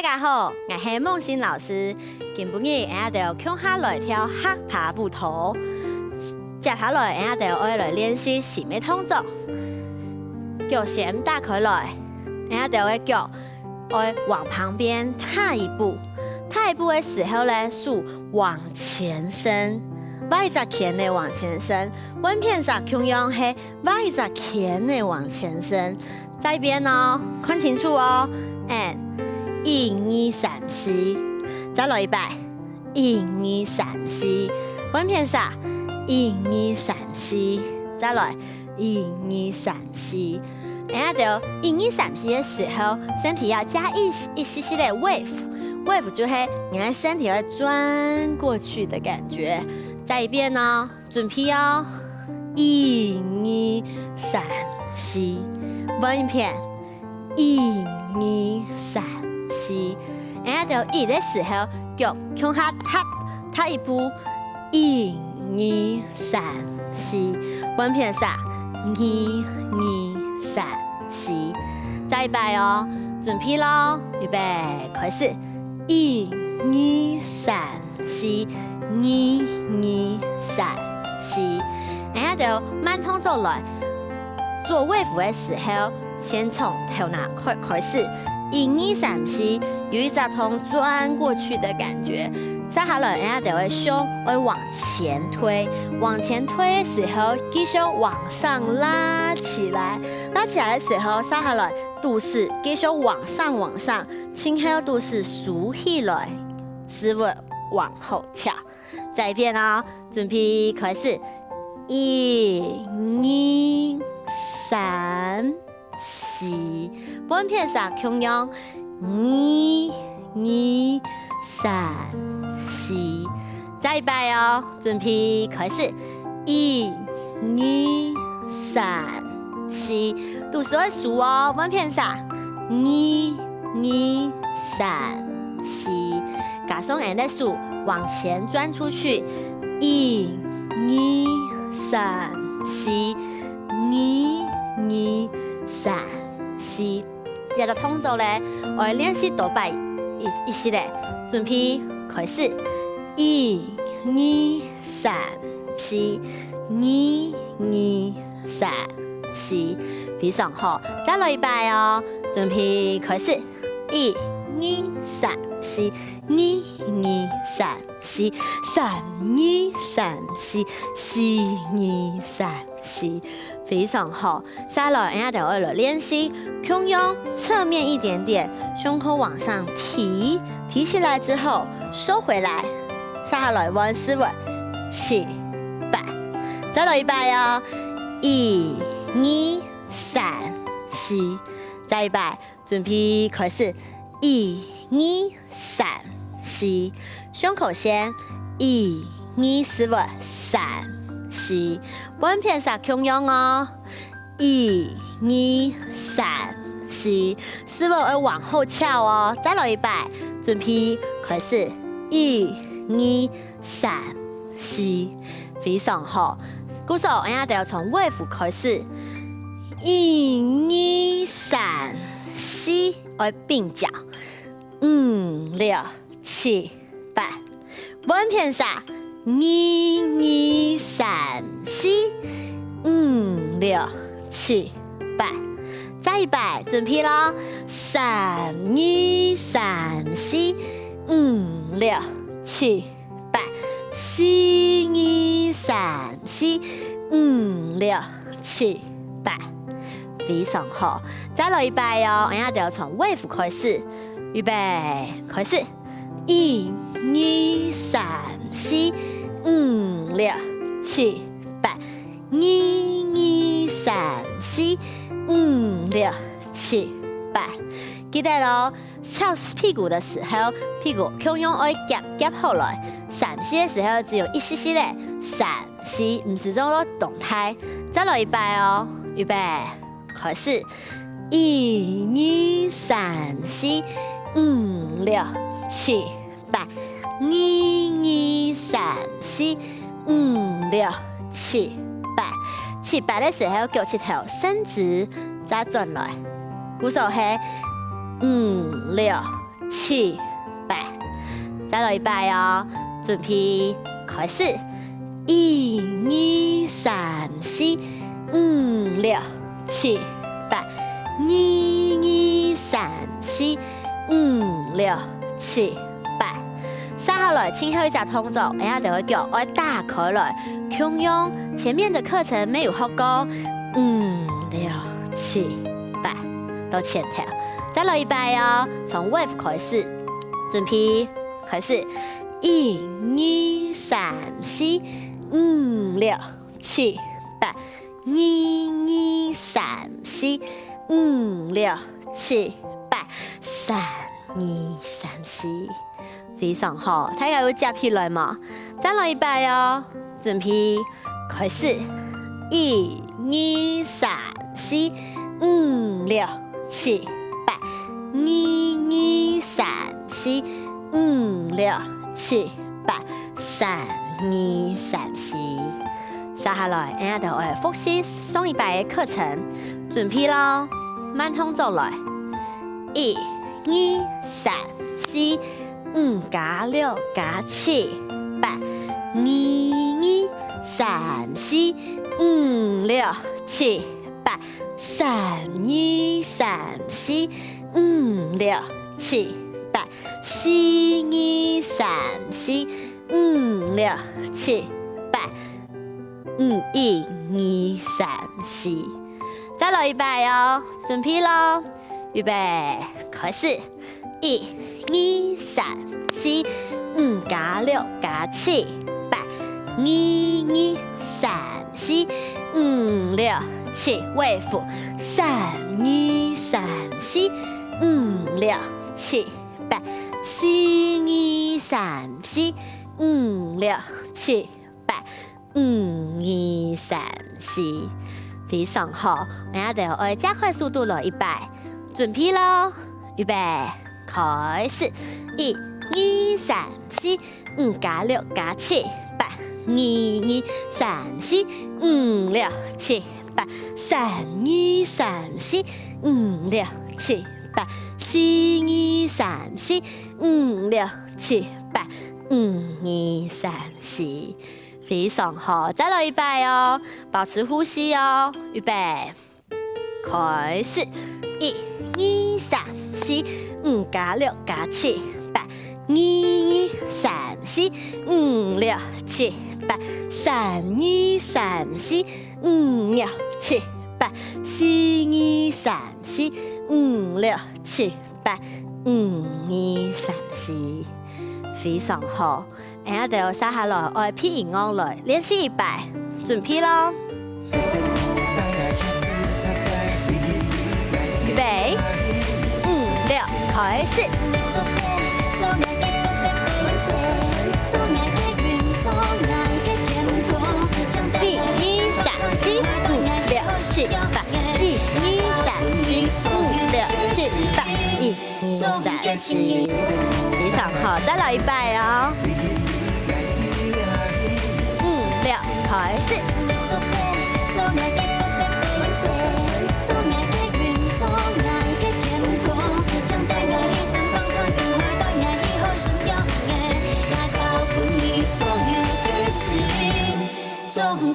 大家好，我是梦欣老师。今晡日俺要共下来跳黑爬步头，接下来俺要来练习前面动作。脚先打开来，俺要脚往旁边踏一步，踏一步的时候呢，是往前伸，外在前的往前伸。文片上同样是外在前的往前伸。在边哦，看清楚哦。1、2、3、4，再来一摆。1、2、3、4，文片上1、2、3、4，再来1、2、3、4。然后1、2、3、4的时候，身体要加一些些的 wave 就是你的身体会转过去的感觉。再一遍哦，准备哦。1、2、3、4，文片1、2、3、4。然后1的时候，脚向下踏一步。1、2、3、4，文片上1、2、3、4。再一摆哦，准备咯，预备，开始。1、2、3、4，1、2、3、4。然后慢动作来，做wave的时候，先从头拿开始。1、2、3、4，有一只头转过去的感觉。再下来，然后就会胸会往前推，往前推的时候，继续往上拉起来。拉起来的时候，再下来肚子继续往上，轻后肚子竖起来，思维往后翘。再一遍哦，准备开始。1、2、3、4，本片上同样1、2、3、4，再一摆哦，准备开始。1、2、3、4，肚子会竖哦，本片上1、2、3、4，加上眼的竖，往前转出去。1、2、3、4，1、2、3、4。这个动作咧，我会练习多摆一些咧。准备开始。1、2、3、4，1、2、3、4，非常好。再来一摆哦，准备开始。1、2、3、4，1、2、3、4，3、2、3、4，4、2、3、4，非常好。再来，俺就会来练习，同样侧面一点点，胸口往上提起来之后收回来。下来弯思维，7、8，再来一摆哦。1、2、3、4，再一摆，准备开始。1、2、3、4，胸口先1、2、思维3、4，本片上同样哦。1、2、3、4，思维会往后翘哦。再来一摆，准备开始。1、2、3、4，非常好。鼓手俺要得从wave开始。1、2、3、4，我并脚。5、6、7、8，本片上1、2、3、4，5、6、7、8，再一摆，准备咯。3、2、3、4，5、6、7、8，4、2、3、4，5、6、7、8，非常好。再来一摆哦，俺要得从 wave 开始。预备，开始。1、2、3、4，5、6、7、8，1、2、3、4，5、6、7、8。记得咯，翘屁股的时候，屁股同样要夹好来。3、4的时候只有一些些的3、4，不是这种动态。再来一摆哦，预备，开始。1、2、3、4。5、6、7、8，1、2、3、4，5、6、7、8。7、8的时候，脚趾头伸直，再转来。鼓手是5、6、7、8，再来一摆哦，准备开始，1、2、3、4、5、6、7、8，2、2、3、4、5、6、7、8。接下来，最后一只动作，下就会叫我打开来，共用前面的课程没有学过，5、6、7、8到前头。再来一摆哦，从 wave 开始，准备开始，1、2、3、4、5、6、7、8，2、2、3、4、5、6、7、8，3、2、3、4。非常好，大家有接起来嘛？再来一摆哦，准备开始，1、2、3、4、5、6、7、8，2、2、3、4、5、6、7、8，3、2、3、4。接下来，我哋會複習上一擺嘅課程，準備咯，慢動作來，1、2、3、4。5加6加7、8、2、2、3、4、5、6、7、8、3、2、3、4、5、6、7、8、4、2、3、4、5、6、7、8、1、2、3、4。再來一擺哦，準備咯，預備，開始，1、2、3、4、5加6加7、8、2、2、3、4、5、6、7， wave， 3、2、3、4、5、6、7、8、4、2、3、4、5、6、7、8、5、2、3、4，非常好，我哋要加快速度來一擺，準備咯，預備。開始，1、2、3、4、5加6加7、8、2、2、3、4、5、6、7、8、3、2、3、4、5、6、7、8、4、2、3、4、5、6、7、8、5、2、3、4，非常好，再來一擺哦，保持呼吸哦，預備，開始，1、2、3、4。5加6加7、8、2、2、3、4、5、6、7、8、3、2、3、4、5、6、7、8、4、2、3、4、5、6、7、8、5、2、3、4，非常好。下就接下來我配音樂來練習一擺，準備咯，預備。開始。1、2、3、4、5、6、7、8。1、2、3、4、5、6、7、8。1、2、3、4，非常好，再來一擺哦。5、6，開始。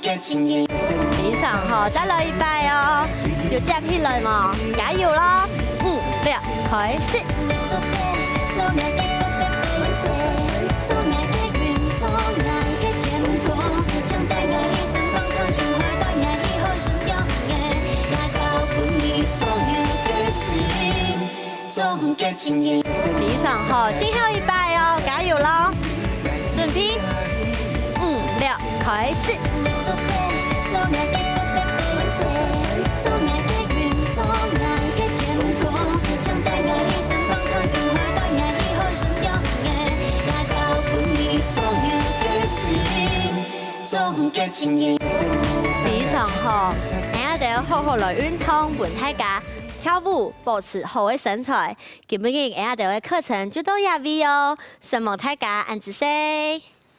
非常好，再來一擺哦，要接起來嘛，加油咯！5、6，開始。非常好，最後一擺哦，加油咯！準備，5、6，開始。非常好，下就要好好來運動，陪大家跳舞，保持好嘅身材。今日下就嘅課程就到這裡哦，希望大家按住先。